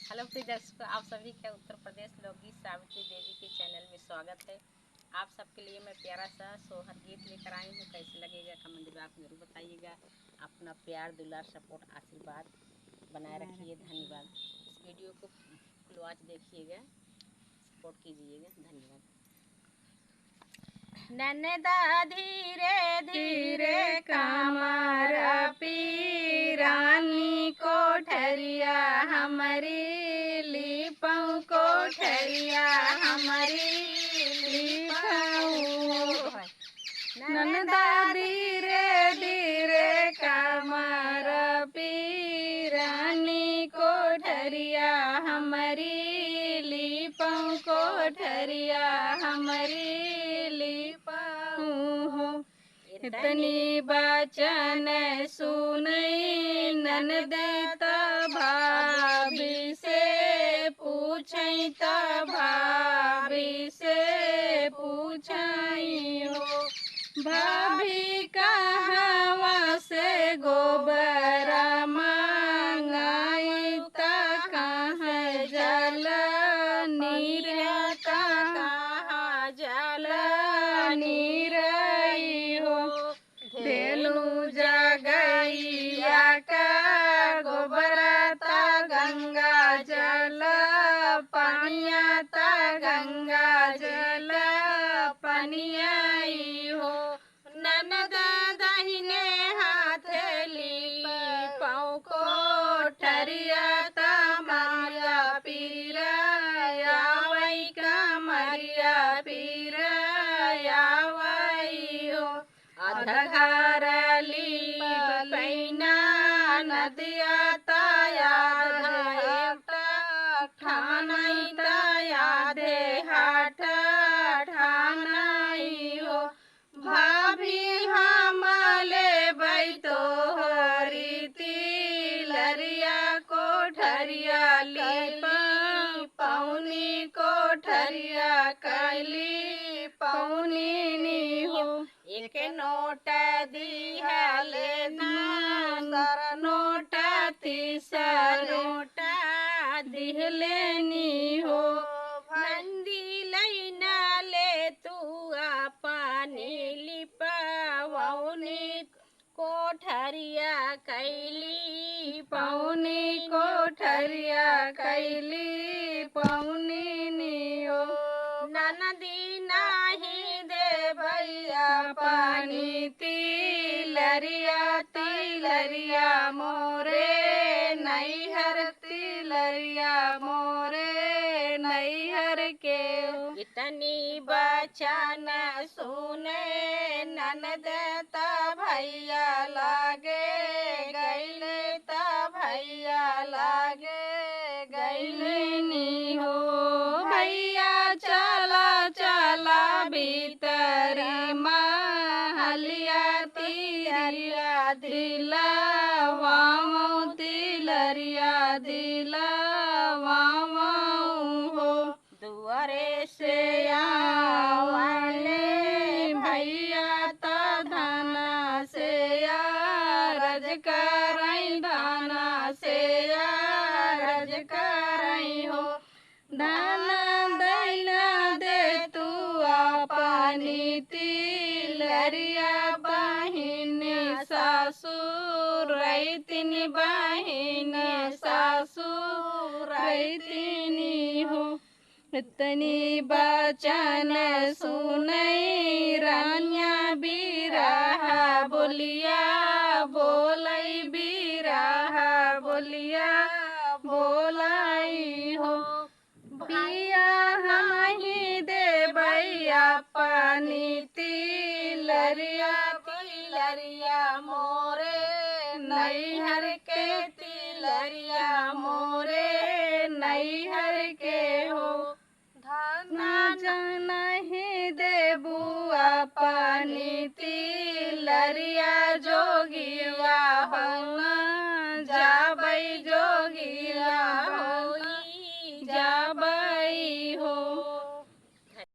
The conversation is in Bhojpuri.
हेलो प्रिय दर्शकों, आप सभी का उत्तर प्रदेश लोकगीत सावित्री देवी के चैनल में स्वागत है। आप सबके लिए मैं प्यारा सा सोहर गीत लेकर आई हूँ। कैसे लगेगा कमेंट बॉक्स में जरूर बताइएगा। अपना प्यार, दुलार, सपोर्ट, आशीर्वाद बनाए रखिए। धन्यवाद। इस वीडियो को फुल वॉच देखिएगा, सपोर्ट कीजिएगा। धन्यवाद। ननदा धीरे धीरे कमर पीरानी कोठरिया हमारी लिपऊ कोठरिया हमारी लिपऊ। ननदा धीरे धीरे कमर पीरानी कोठरिया हमारी लिपऊ कोठरिया हमारी इतनी बचन सुनई ननद भाभी से पूछई त भाभी से पूछई हो भाभी कहवा से गोबर मांगाई त कहाँ जल नीरत कहाँ जल नीरई हो धेनु जगैया का गोबरता गंगा जल पनिया ता गंगा जल पनियाई हो। ननद दाहिने हाथ लिपऊ कोठरिया ता मारिया पीराया वै का मारिया पीराया वै हो। अधघर पैना नदिया ताया ठानई ताया दे हाट ठानई हो भाभी हमले बैतो हरी तिलरिया कोठरिया लिपी पौनी कोठरिया कैली पौनी नी हो। एक नोट दिहले सर नोट तीसर नोट दिहले नी हो। नंदी लैना ले तू पानी लिपवनी कोठरिया कैली पौनी कोठरिया कैली पौनी नी हो। ननदी नाही दे भैया पानी तिलरिया तिलरिया मोरे नैहर तिलरिया मोरे नैहर के। इतनी बचन सुने ननद ता भैया लागे गैले ता भैया लागे गैले नी हो। भैया चला चला भीतरी महलिया तिलरिया दिलवाऊं तिलरिया दिलवाऊं हो। दुआरे से आवले भैया ता धना से रज करई धना से रज करई हो। धन दैना दे तू पानी तिलरिया बहिन सासुर रैतिन बहिन सासुर रैतिनी हो। इतनी बचन सुनई रानिया बिरहा बोलिया बोलई बिरहा बोलिया बोलाई हो। भैया हम ही दे भैया पानी तिलरिया तिलरिया मोरे नैहर के तिलरिया